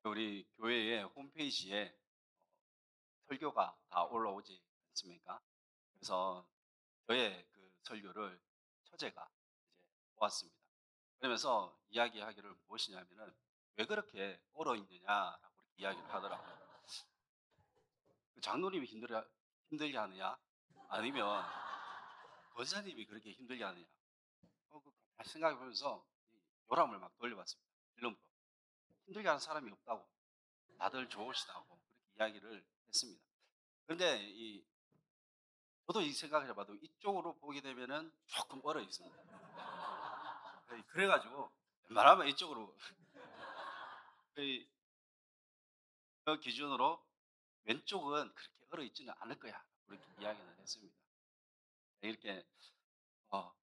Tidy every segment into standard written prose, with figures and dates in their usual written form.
우리 교회의 홈페이지에 설교가 다 올라오지 않습니까? 그래서 저의 그 설교를 처제가 이제 보았습니다. 그러면서 이야기하기를 무엇이냐면은 왜 그렇게 얼어 있느냐라고 이렇게 이야기를 하더라고요. 그 장로님이 힘들게 하느냐? 아니면 권사님이 그렇게 힘들게 하느냐? 생각해 보면서 요람을 막 돌려봤습니다. 필름으로. 힘들게 하는 사람이 없다고. 다들 좋으시다고 그렇게 이야기를 했습니다. 그런데 저도 이 생각을 해봐도 이쪽으로 보게 되면은 조금 얼어 있습니다. 그래가지고 웬만하면 이쪽으로 그 기준으로 왼쪽은 그렇게 얼어 있지는 않을 거야. 그렇게 이야기를 했습니다. 이렇게 어,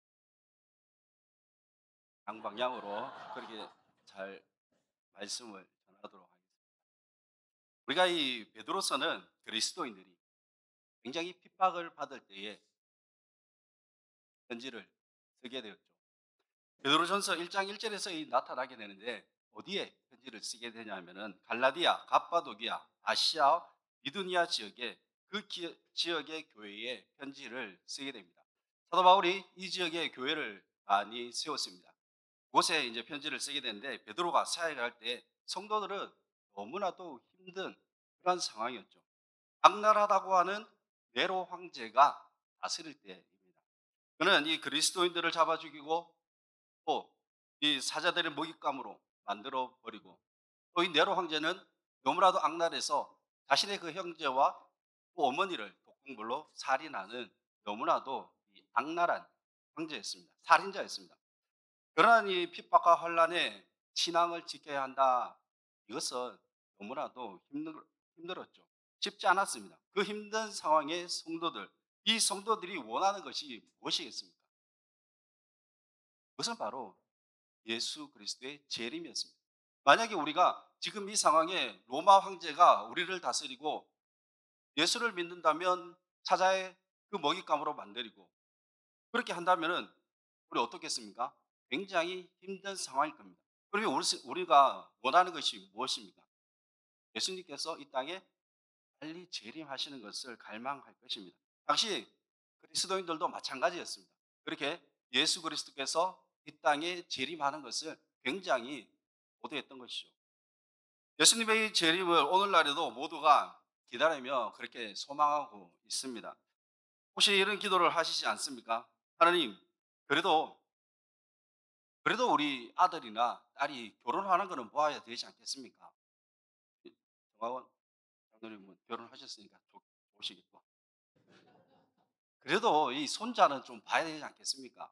양방향으로 그렇게 잘 말씀을 전하도록 하겠습니다. 우리가 이 베드로서는 그리스도인들이 굉장히 핍박을 받을 때에 편지를 쓰게 되었죠. 베드로전서 1장 1절에서 나타나게 되는데 어디에 편지를 쓰게 되냐면은 갈라디아, 갑바도기아, 아시아, 비두니아 지역에 지역의 교회에 편지를 쓰게 됩니다. 사도 바울이 이 지역에 교회를 많이 세웠습니다. 그곳에 이제 편지를 쓰게 되는데 베드로가 사역을 할 때 성도들은 너무나도 힘든 그런 상황이었죠. 악랄하다고 하는 네로 황제가 다스릴 때입니다. 그는 이 그리스도인들을 잡아 죽이고 또 이 사자들의 먹잇감으로 만들어 버리고 또 이 네로 황제는 너무나도 악랄해서 자신의 그 형제와 또 어머니를 독극물로 살인하는 너무나도 이 악랄한 황제였습니다. 살인자였습니다. 그러한 이 핍박과 환란에 신앙을 지켜야 한다. 이것은 너무나도 힘들었죠. 쉽지 않았습니다. 그 힘든 상황의 성도들, 이 성도들이 원하는 것이 무엇이겠습니까? 그것은 바로 예수 그리스도의 재림이었습니다. 만약에 우리가 지금 이 상황에 로마 황제가 우리를 다스리고 예수를 믿는다면 사자의 그 먹잇감으로 만들고 그렇게 한다면은 우리 어떻겠습니까? 굉장히 힘든 상황일 겁니다. 그러면 우리가 원하는 것이 무엇입니까? 예수님께서 이 땅에 빨리 재림하시는 것을 갈망할 것입니다. 당시 그리스도인들도 마찬가지였습니다. 그렇게 예수 그리스도께서 이 땅에 재림하는 것을 굉장히 고대했던 것이죠. 예수님의 재림을 오늘날에도 모두가 기다리며 그렇게 소망하고 있습니다. 혹시 이런 기도를 하시지 않습니까? 하나님, 그래도 우리 아들이나 딸이 결혼하는 것은 보아야 되지 않겠습니까? 정학원 장로님은 결혼하셨으니까 좋으시겠고. 그래도 이 손자는 좀 봐야 되지 않겠습니까?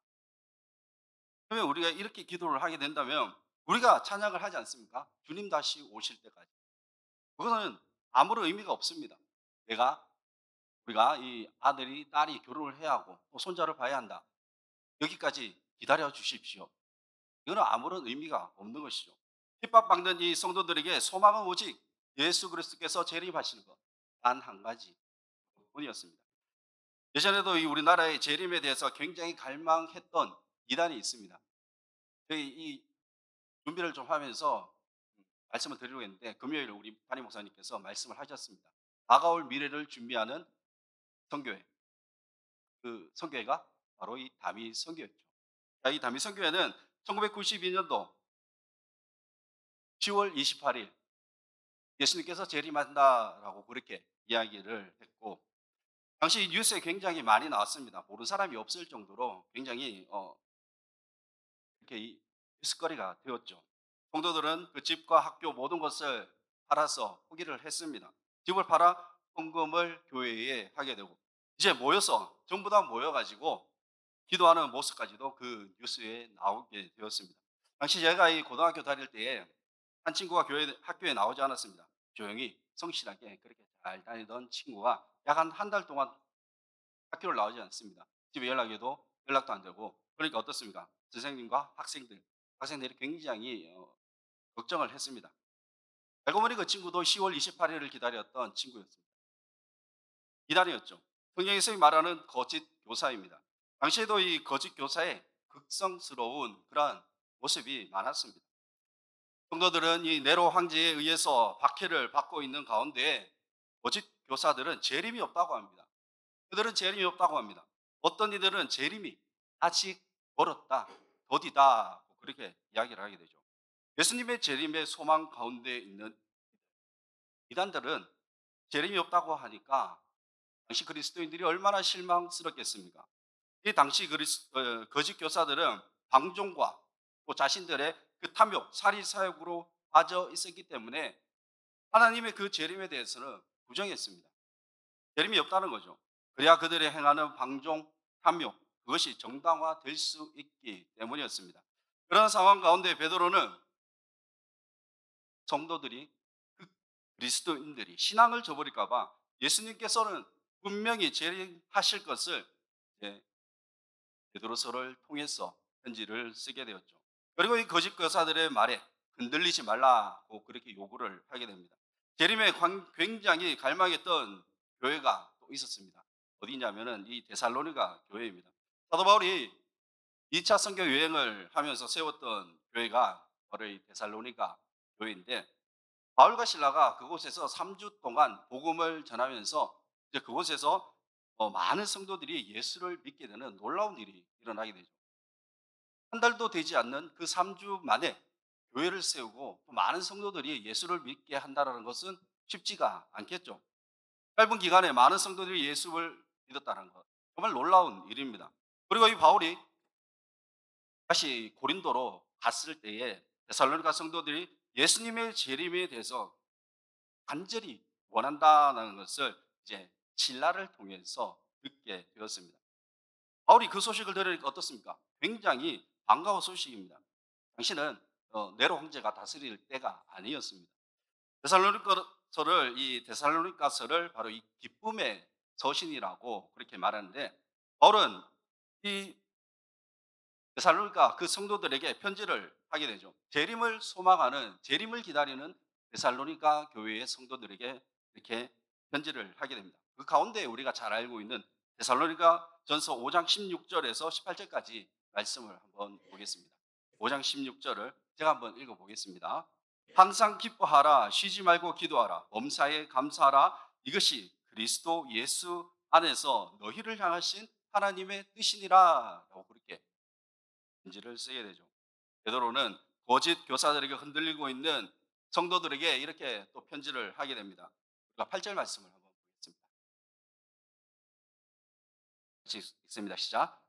그러면 우리가 이렇게 기도를 하게 된다면 우리가 찬양을 하지 않습니까? 주님 다시 오실 때까지. 그거는 아무런 의미가 없습니다. 우리가 이 아들이 딸이 결혼을 해야 하고 또 손자를 봐야 한다. 여기까지 기다려 주십시오. 이거는 아무런 의미가 없는 것이죠. 핍박받는 이 성도들에게 소망은 오직 예수 그리스도께서 재림하시는 것 단 한 가지 뿐이었습니다. 예전에도 이 우리나라의 재림에 대해서 굉장히 갈망했던 이단이 있습니다. 저희 이 준비를 좀 하면서 말씀을 드리려고 했는데 금요일 우리 담임 목사님께서 말씀을 하셨습니다. 다가올 미래를 준비하는 선교회. 그 선교회가 바로 이 다미 선교였죠. 이 다미 선교회는 1992년도 10월 28일 예수님께서 재림한다라고 그렇게 이야기를 했고 당시 뉴스에 굉장히 많이 나왔습니다. 모르는 사람이 없을 정도로 굉장히 이렇게 뉴스거리가 되었죠. 성도들은 그 집과 학교 모든 것을 팔아서 포기를 했습니다. 집을 팔아 헌금을 교회에 하게 되고 이제 모여서 전부 다 모여가지고 기도하는 모습까지도 그 뉴스에 나오게 되었습니다. 당시 제가 이 고등학교 다닐 때에 한 친구가 학교에 나오지 않았습니다. 조용히 성실하게 그렇게 잘 다니던 친구가 약 한 달 동안 학교를 나오지 않습니다. 집에 연락해도 연락도 안 되고 그러니까 어떻습니까? 선생님과 학생들이 굉장히 걱정을 했습니다. 알고 보니 그 친구도 10월 28일을 기다렸던 친구였습니다. 기다렸죠. 성경에서 말하는 거짓 교사입니다. 당시에도 이 거짓 교사의 극성스러운 그러한 모습이 많았습니다. 성도들은 이 네로 황제에 의해서 박해를 받고 있는 가운데 거짓 교사들은 재림이 없다고 합니다. 그들은 재림이 없다고 합니다. 어떤 이들은 재림이 아직 멀었다, 더디다 그렇게 이야기를 하게 되죠. 예수님의 재림의 소망 가운데 있는 이단들은 재림이 없다고 하니까 당시 그리스도인들이 얼마나 실망스럽겠습니까? 이 당시 거짓 교사들은 방종과 또 자신들의 그 탐욕, 살인 사욕으로 빠져 있었기 때문에 하나님의 그 재림에 대해서는 부정했습니다. 재림이 없다는 거죠. 그래야 그들의 행하는 방종, 탐욕 그것이 정당화될 수 있기 때문이었습니다. 그런 상황 가운데 베드로는 성도들이 그 그리스도인들이 신앙을 저버릴까 봐 예수님께서는 분명히 재림하실 것을 이제 베드로서를 통해서 편지를 쓰게 되었죠. 그리고 이 거짓 교사들의 말에 흔들리지 말라고 그렇게 요구를 하게 됩니다. 재림에 굉장히 갈망했던 교회가 또 있었습니다. 어디냐면은 이 데살로니가 교회입니다. 사도 바울이 2차 선교 여행을 하면서 세웠던 교회가 바로 이 데살로니가 교회인데 바울과 신라가 그곳에서 3주 동안 복음을 전하면서 이제 그곳에서 많은 성도들이 예수를 믿게 되는 놀라운 일이 일어나게 되죠. 한 달도 되지 않는 그 3주 만에 교회를 세우고 또 많은 성도들이 예수를 믿게 한다는 것은 쉽지가 않겠죠. 짧은 기간에 많은 성도들이 예수를 믿었다는 것 정말 놀라운 일입니다. 그리고 이 바울이 다시 고린도로 갔을 때에 데살로니가 성도들이 예수님의 재림에 대해서 간절히 원한다는 것을 이제 신라를 통해서 듣게 되었습니다. 바울이 그 소식을 들으니까 어떻습니까? 굉장히 반가운 소식입니다. 당신은 네로 황제가 다스릴 때가 아니었습니다. 데살로니가서를 바로 이 기쁨의 서신이라고 그렇게 말하는데 바울은 이 데살로니가 그 성도들에게 편지를 하게 되죠. 재림을 소망하는 재림을 기다리는 데살로니가 교회의 성도들에게 이렇게 편지를 하게 됩니다. 그 가운데 우리가 잘 알고 있는 데살로니가 전서 5장 16절에서 18절까지 말씀을 한번 보겠습니다. 5장 16절을 제가 한번 읽어 보겠습니다. 항상 기뻐하라 쉬지 말고 기도하라 범사에 감사하라 이것이 그리스도 예수 안에서 너희를 향하신 하나님의 뜻이니라라고 그렇게 편지를 쓰게 되죠. 베드로는 거짓 교사들에게 흔들리고 있는 성도들에게 이렇게 또 편지를 하게 됩니다. 우리가 8절 말씀을 한번 보겠습니다. 같이 읽습니다. 시작.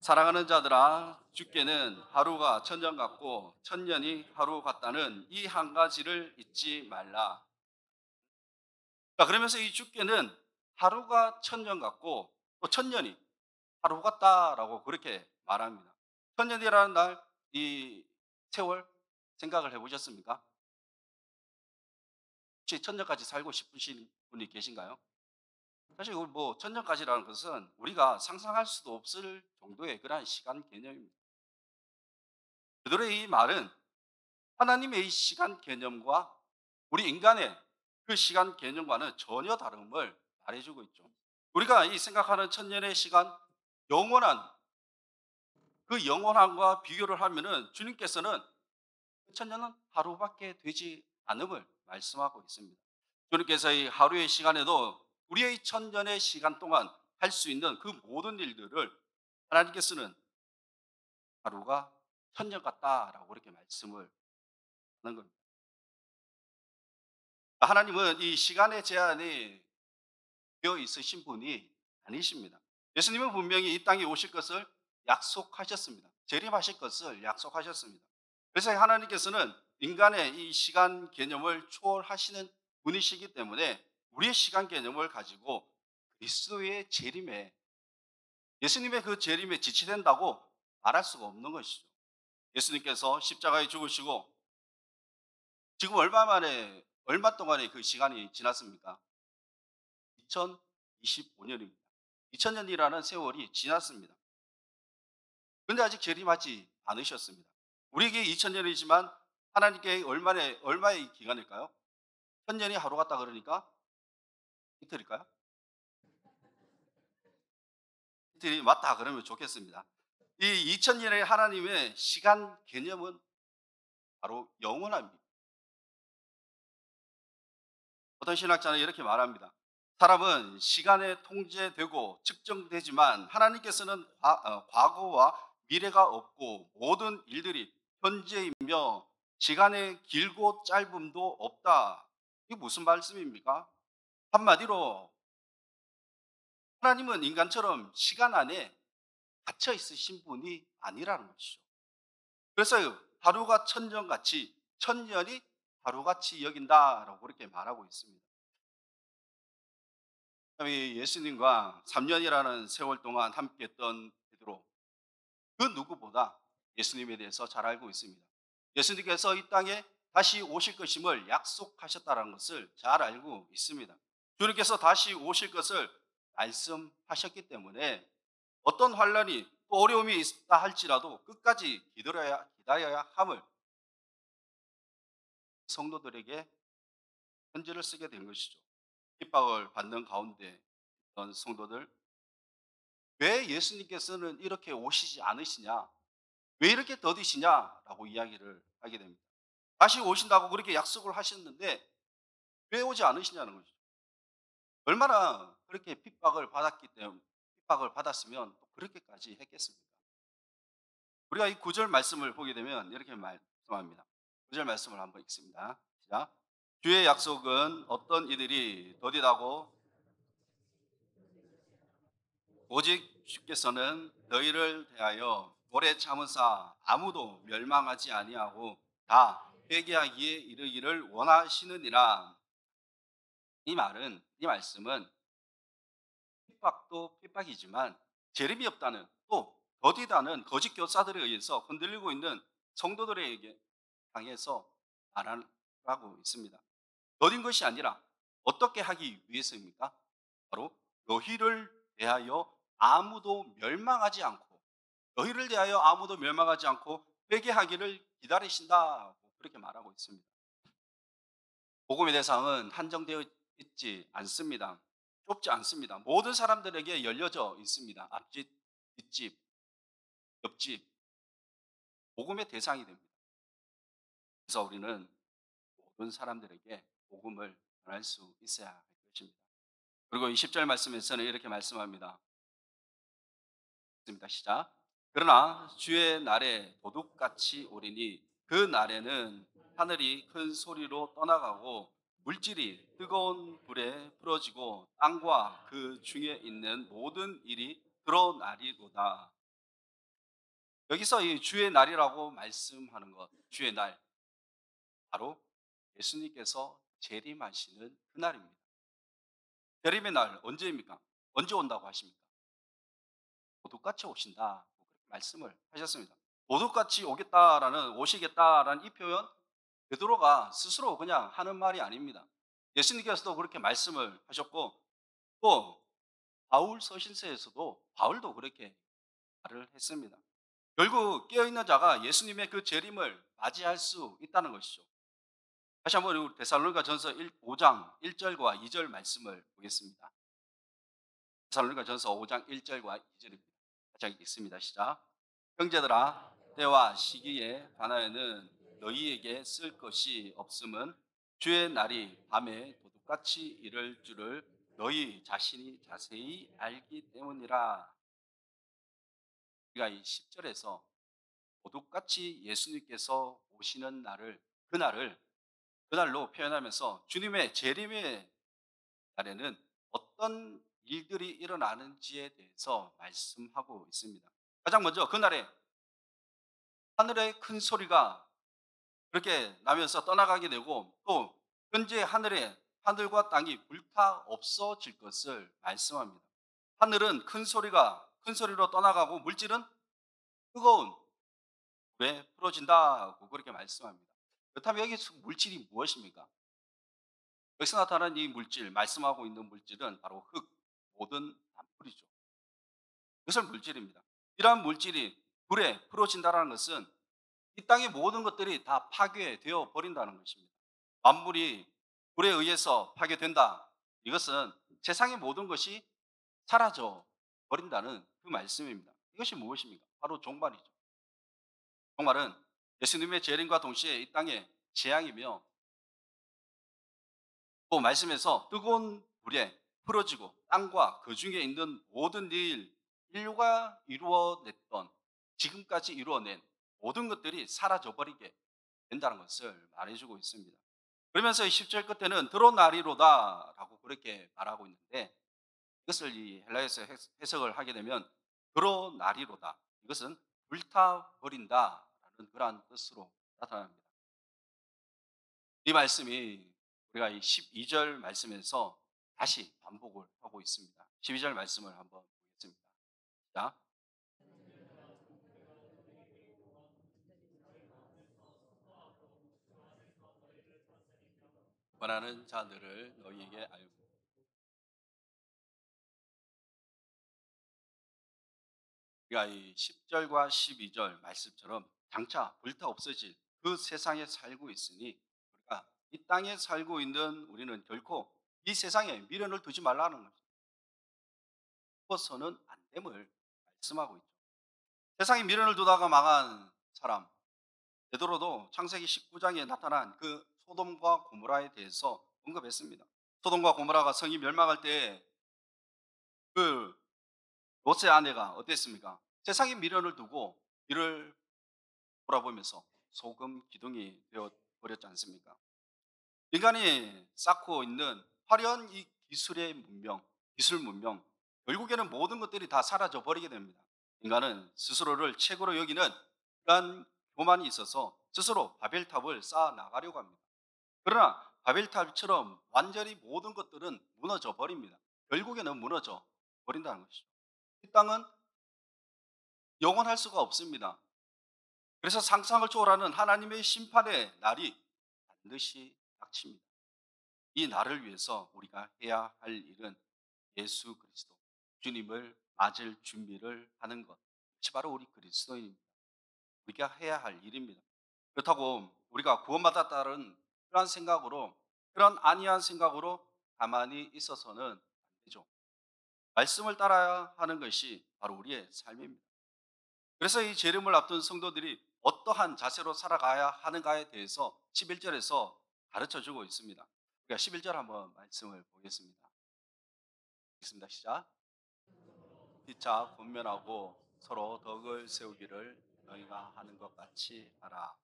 사랑하는 자들아 주께는 하루가 천년 같고 천년이 하루 같다는 이 한 가지를 잊지 말라. 자, 그러면서 이 주께는 하루가 천년 같고 또 천년이 하루 같다라고 그렇게 말합니다. 천년이라는 날 이 세월 생각을 해보셨습니까? 혹시 천년까지 살고 싶으신 분이 계신가요? 사실 뭐 천년까지라는 것은 우리가 상상할 수도 없을 정도의 그러한 시간 개념입니다. 그들의 이 말은 하나님의 이 시간 개념과 우리 인간의 그 시간 개념과는 전혀 다름을 말해주고 있죠. 우리가 이 생각하는 천년의 시간, 영원한 그 영원함과 비교를 하면은 주님께서는 그 천년은 하루밖에 되지 않음을 말씀하고 있습니다. 주님께서 이 하루의 시간에도 우리의 천년의 시간 동안 할 수 있는 그 모든 일들을 하나님께서는 하루가 천년 같다라고 그렇게 말씀을 하는 겁니다. 하나님은 이 시간의 제한이 되어 있으신 분이 아니십니다. 예수님은 분명히 이 땅에 오실 것을 약속하셨습니다. 재림하실 것을 약속하셨습니다. 그래서 하나님께서는 인간의 이 시간 개념을 초월하시는 분이시기 때문에 우리의 시간 개념을 가지고 그리스도의 재림에 예수님의 그 재림에 지체된다고 말할 수가 없는 것이죠. 예수님께서 십자가에 죽으시고 지금 얼마 동안의 그 시간이 지났습니까? 2025년입니다. 2000년이라는 세월이 지났습니다. 그런데 아직 재림하지 않으셨습니다. 우리에게 2000년이지만 하나님께 얼마의 기간일까요? 1000년이 하루 같다 그러니까 이틀일까요? 이틀이 맞다 그러면 좋겠습니다. 이 2000년의 하나님의 시간 개념은 바로 영원합니다. 어떤 신학자는 이렇게 말합니다. 사람은 시간에 통제되고 측정되지만 하나님께서는 과거와 미래가 없고 모든 일들이 현재이며 시간의 길고 짧음도 없다. 이게 무슨 말씀입니까? 한마디로 하나님은 인간처럼 시간 안에 갇혀 있으신 분이 아니라는 것이죠. 그래서 하루가 천년같이 천년이 하루같이 여긴다라고 그렇게 말하고 있습니다. 이 예수님과 3년이라는 세월 동안 함께했던 베드로, 그 누구보다 예수님에 대해서 잘 알고 있습니다. 예수님께서 이 땅에 다시 오실 것임을 약속하셨다는 것을 잘 알고 있습니다. 주님께서 다시 오실 것을 말씀하셨기 때문에 어떤 환란이 또 어려움이 있다 할지라도 끝까지 기다려야 함을 성도들에게 편지를 쓰게 된 것이죠. 핍박을 받는 가운데 있던 성도들, 왜 예수님께서는 이렇게 오시지 않으시냐? 왜 이렇게 더디시냐라고 이야기를 하게 됩니다. 다시 오신다고 그렇게 약속을 하셨는데 왜 오지 않으시냐는 거죠. 얼마나 그렇게 핍박을 받았기 때문에 핍박을 받았으면 또 그렇게까지 했겠습니까? 우리가 이 구절 말씀을 보게 되면 이렇게 말씀합니다. 구절 말씀을 한번 읽습니다. 시작. 주의 약속은 어떤 이들이 더디다고 오직 주께서는 너희를 대하여 오래 참으사 아무도 멸망하지 아니하고 다 회개하기에 이르기를 원하시느니라. 이 말씀은 핍박도 핍박이지만 재림이 없다는, 또 더디다는 거짓 교사들에 의해서 흔들리고 있는 성도들에게 향해서 말하고 있습니다. 더딘 것이 아니라 어떻게 하기 위해서입니까? 바로 너희를 대하여 아무도 멸망하지 않고, 너희를 대하여 아무도 멸망하지 않고 회개하기를 기다리신다고 그렇게 말하고 있습니다. 복음의 대상은 한정되어 있지 않습니다. 좁지 않습니다. 모든 사람들에게 열려져 있습니다. 앞집, 뒷집, 옆집, 복음의 대상이 됩니다. 그래서 우리는 모든 사람들에게 복음을 전할 수 있어야 할 것입니다. 그리고 이 10절 말씀에서는 이렇게 말씀합니다. 시작. 그러나 주의 날에 도둑같이 오리니 그 날에는 하늘이 큰 소리로 떠나가고 물질이 뜨거운 불에 풀어지고 땅과 그 중에 있는 모든 일이 드러나리로다. 여기서 이 주의 날이라고 말씀하는 것, 주의 날, 바로 예수님께서 재림하시는 그날입니다. 재림의 날 언제입니까? 언제 온다고 하십니까? 도둑같이 오신다 말씀을 하셨습니다. 도둑같이 오시겠다라는 이 표현, 베드로가 스스로 그냥 하는 말이 아닙니다. 예수님께서도 그렇게 말씀을 하셨고, 또 바울 서신서에서도 바울도 그렇게 말을 했습니다. 결국 깨어있는 자가 예수님의 그 재림을 맞이할 수 있다는 것이죠. 다시 한번 우리 데살로니가 전서 5장 1절과 2절 말씀을 보겠습니다. 데살로니가 전서 5장 1절과 2절입니다. 같이 읽습니다. 시작. 형제들아, 때와 시기에 관하여는 너희에게 쓸 것이 없음은 주의 날이 밤에 도둑같이 이를 줄을 너희 자신이 자세히 알기 때문이라. 우리가 이 10절에서 도둑같이 예수님께서 오시는 날을, 그날로 표현하면서 주님의 재림의 날에는 어떤 일들이 일어나는지에 대해서 말씀하고 있습니다. 가장 먼저 그날에 하늘의 큰 소리가 그렇게 나면서 떠나가게 되고, 또 현재 하늘과 땅이 불타 없어질 것을 말씀합니다. 하늘은 큰 소리로 떠나가고 물질은 뜨거운 불에 풀어진다고 그렇게 말씀합니다. 그렇다면 여기 물질이 무엇입니까? 여기서 나타나는 이 물질, 말씀하고 있는 물질은 바로 흙, 모든 단풀이죠. 이것은 물질입니다. 이러한 물질이 불에 풀어진다는 것은 이 땅의 모든 것들이 다 파괴되어 버린다는 것입니다. 만물이 불에 의해서 파괴된다. 이것은 세상의 모든 것이 사라져 버린다는 그 말씀입니다. 이것이 무엇입니까? 바로 종말이죠. 종말은 예수님의 재림과 동시에 이 땅에 재앙이며 또 말씀에서 뜨거운 불에 풀어지고 땅과 그 중에 있는 모든 일, 인류가 이루어냈던, 지금까지 이루어낸 모든 것들이 사라져 버리게 된다는 것을 말해주고 있습니다. 그러면서 이 10절 끝에는 드러나리로다라고 그렇게 말하고 있는데, 이것을 이 헬라에서 해석을 하게 되면 드러나리로다. 이것은 불타버린다라는 그러한 뜻으로 나타납니다. 이 말씀이 우리가 이 12절 말씀에서 다시 반복을 하고 있습니다. 12절 말씀을 한번 보겠습니다. 자, 원하는 자들을 너희에게 알고. 우리가 이 10절과 12절 말씀처럼 장차 불타 없어질 그 세상에 살고 있으니, 우리가 이 땅에 살고 있는 우리는 결코 이 세상에 미련을 두지 말라는 것입니다. 서는 안 됨을 말씀하고 있죠. 세상에 미련을 두다가 망한 사람, 베드로도 창세기 19장에 나타난 그 소돔과 고모라에 대해서 언급했습니다. 소돔과 고모라가 성이 멸망할 때 그 롯의 아내가 어땠습니까? 세상에 미련을 두고 이를 돌아보면서 소금 기둥이 되어 버렸지 않습니까? 인간이 쌓고 있는 화려한 이 기술의 문명, 기술 문명, 결국에는 모든 것들이 다 사라져 버리게 됩니다. 인간은 스스로를 최고로 여기는 그러한 교만이 있어서 스스로 바벨탑을 쌓아 나가려고 합니다. 그러나 바벨탑처럼 완전히 모든 것들은 무너져 버립니다. 결국에는 무너져 버린다는 것이죠. 이 땅은 영원할 수가 없습니다. 그래서 상상을 초월하는 하나님의 심판의 날이 반드시 닥칩니다. 이 날을 위해서 우리가 해야 할 일은 예수 그리스도, 주님을 맞을 준비를 하는 것. 이것이 바로 우리 그리스도인입니다. 우리가 해야 할 일입니다. 그렇다고 우리가 구원받았다는 그러한 생각으로, 그런 안이한 생각으로 가만히 있어서는 안 되죠. 말씀을 따라야 하는 것이 바로 우리의 삶입니다. 그래서 이 재림을 앞둔 성도들이 어떠한 자세로 살아가야 하는가에 대해서 11절에서 가르쳐 주고 있습니다. 우리가 11절 한번 말씀을 보겠습니다. 읽습니다. 시작. 피차 분면하고 서로 덕을 세우기를 너희가 하는 것 같이 하라.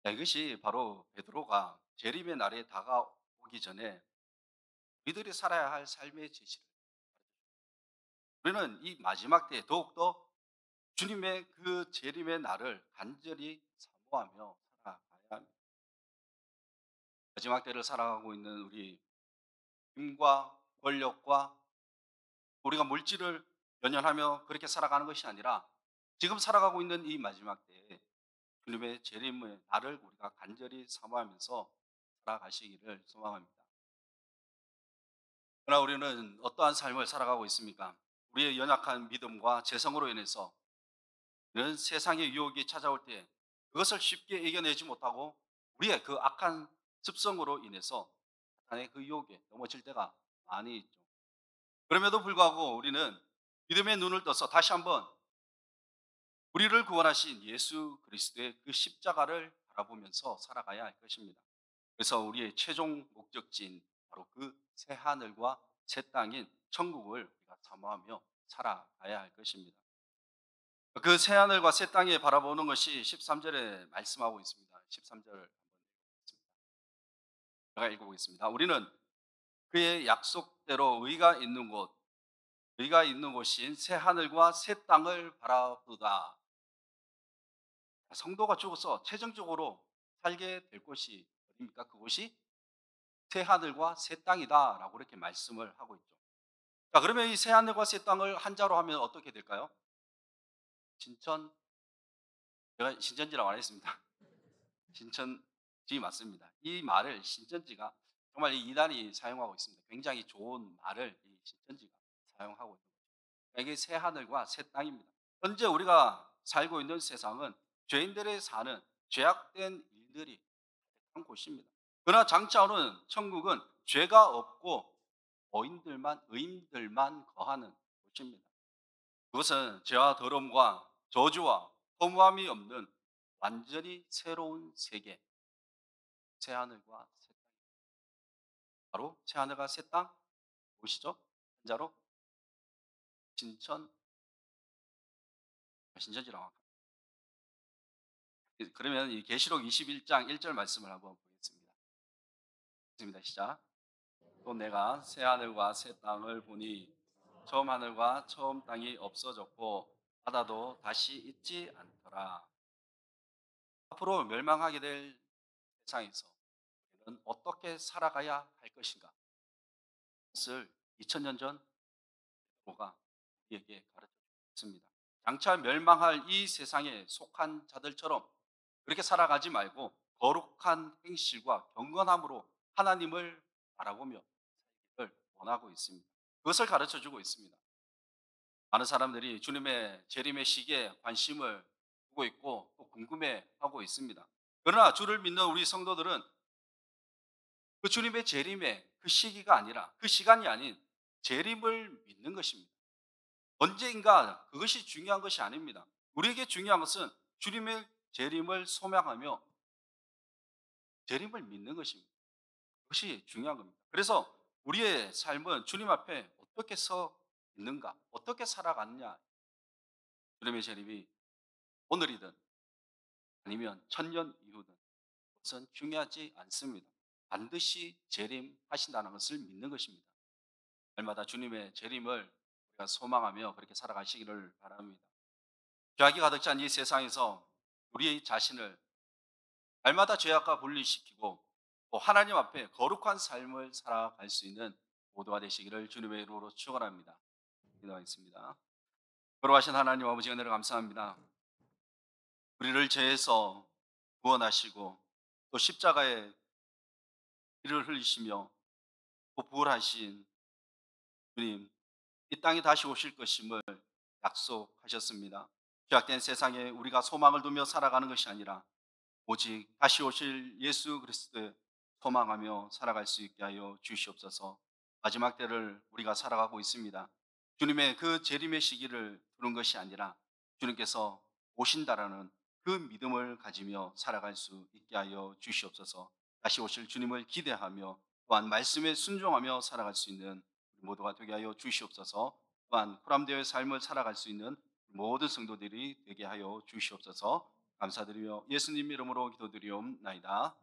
자, 이것이 바로 베드로가 재림의 날에 다가오기 전에 우리들이 살아야 할 삶의 지시를, 우리는 이 마지막 때에 더욱더 주님의 그 재림의 날을 간절히 사모하며 살아가야 합니다. 마지막 때를 살아가고 있는 우리, 힘과 권력과 우리가 물질을 연연하며 그렇게 살아가는 것이 아니라, 지금 살아가고 있는 이 마지막 때에 주님의 재림의 날을 우리가 간절히 사모하면서 살아가시기를 소망합니다. 그러나 우리는 어떠한 삶을 살아가고 있습니까? 우리의 연약한 믿음과 재성으로 인해서 이런 세상의 유혹이 찾아올 때 그것을 쉽게 이겨내지 못하고 우리의 그 악한 습성으로 인해서 사탄의 그 유혹에 넘어질 때가 많이 있죠. 그럼에도 불구하고 우리는 믿음의 눈을 떠서 다시 한번 우리를 구원하신 예수 그리스도의 그 십자가를 바라보면서 살아가야 할 것입니다. 그래서 우리의 최종 목적지인 바로 그 새 하늘과 새 땅인 천국을 우리가 사모하며 살아가야 할 것입니다. 그 새 하늘과 새 땅에 바라보는 것이 13절에 말씀하고 있습니다. 13절 한번 읽어보겠습니다. 제가 읽어보겠습니다. 우리는 그의 약속대로 의가 있는 곳인 새 하늘과 새 땅을 바라보다. 성도가 죽어서 최종적으로 살게 될 곳이 어디입니까? 그곳이 새 하늘과 새 땅이다라고 이렇게 말씀을 하고 있죠. 자, 그러면 이 새 하늘과 새 땅을 한자로 하면 어떻게 될까요? 신천, 제가 신천지라고 안 했습니다. 신천지 맞습니다. 이 말을 신천지가 정말 이 이단이 사용하고 있습니다. 굉장히 좋은 말을 이 신천지가 사용하고 있는 거죠. 이게 새 하늘과 새 땅입니다. 현재 우리가 살고 있는 세상은 죄인들의 사는 죄악된 일들이 한 곳입니다. 그러나 장차 오는 천국은 죄가 없고 의인들만 거하는 곳입니다. 그것은 죄와 더러움과 저주와 허무함이 없는 완전히 새로운 세계, 새하늘과 새 땅. 바로 새하늘과 새 땅 보시죠? 한자로 신천, 신천지라고 합니다. 그러면 이 계시록 21장 1절 말씀을 한번 보겠습니다. 있습니다. 시작. 또 내가 새 하늘과 새 땅을 보니 처음 하늘과 처음 땅이 없어졌고 바다도 다시 있지 않더라. 앞으로 멸망하게 될 세상에서 우리는 어떻게 살아가야 할 것인가? 그것을 2000년 전 보가 우리에게 가르쳐 주습니다. 장차 멸망할 이 세상에 속한 자들처럼 그렇게 살아가지 말고 거룩한 행실과 경건함으로 하나님을 바라보며 살기를 원하고 있습니다. 그것을 가르쳐 주고 있습니다. 많은 사람들이 주님의 재림의 시기에 관심을 두고 있고 또 궁금해하고 있습니다. 그러나 주를 믿는 우리 성도들은 그 주님의 재림의 그 시기가 아니라 그 시간이 아닌 재림을 믿는 것입니다. 언제인가 그것이 중요한 것이 아닙니다. 우리에게 중요한 것은 주님의 재림을 소망하며 재림을 믿는 것입니다. 그것이 중요한 겁니다. 그래서 우리의 삶은 주님 앞에 어떻게 서 있는가, 어떻게 살아갔냐, 주님의 재림이 오늘이든 아니면 천년 이후든 그것은 중요하지 않습니다. 반드시 재림하신다는 것을 믿는 것입니다. 날마다 주님의 재림을 우리가 소망하며 그렇게 살아가시기를 바랍니다. 죄악이 가득 찬 이 세상에서 우리 자신을 날마다 죄악과 분리시키고 또 하나님 앞에 거룩한 삶을 살아갈 수 있는 모두가 되시기를 주님의 이름으로 축원합니다. 기도하겠습니다. 걸어가신 하나님 아버지 은혜를 감사합니다. 우리를 죄에서 구원하시고 또 십자가에 피를 흘리시며 또 부활하신 주님, 이 땅에 다시 오실 것임을 약속하셨습니다. 죄악된 세상에 우리가 소망을 두며 살아가는 것이 아니라 오직 다시 오실 예수 그리스도에 소망하며 살아갈 수 있게 하여 주시옵소서. 마지막 때를 우리가 살아가고 있습니다. 주님의 그 재림의 시기를 두는 것이 아니라 주님께서 오신다라는 그 믿음을 가지며 살아갈 수 있게 하여 주시옵소서. 다시 오실 주님을 기대하며 또한 말씀에 순종하며 살아갈 수 있는 모두가 되게 하여 주시옵소서. 또한 포함되어의 삶을 살아갈 수 있는 모든 성도들이 되게 하여 주시옵소서. 감사드리며 예수님 이름으로 기도드리옵나이다.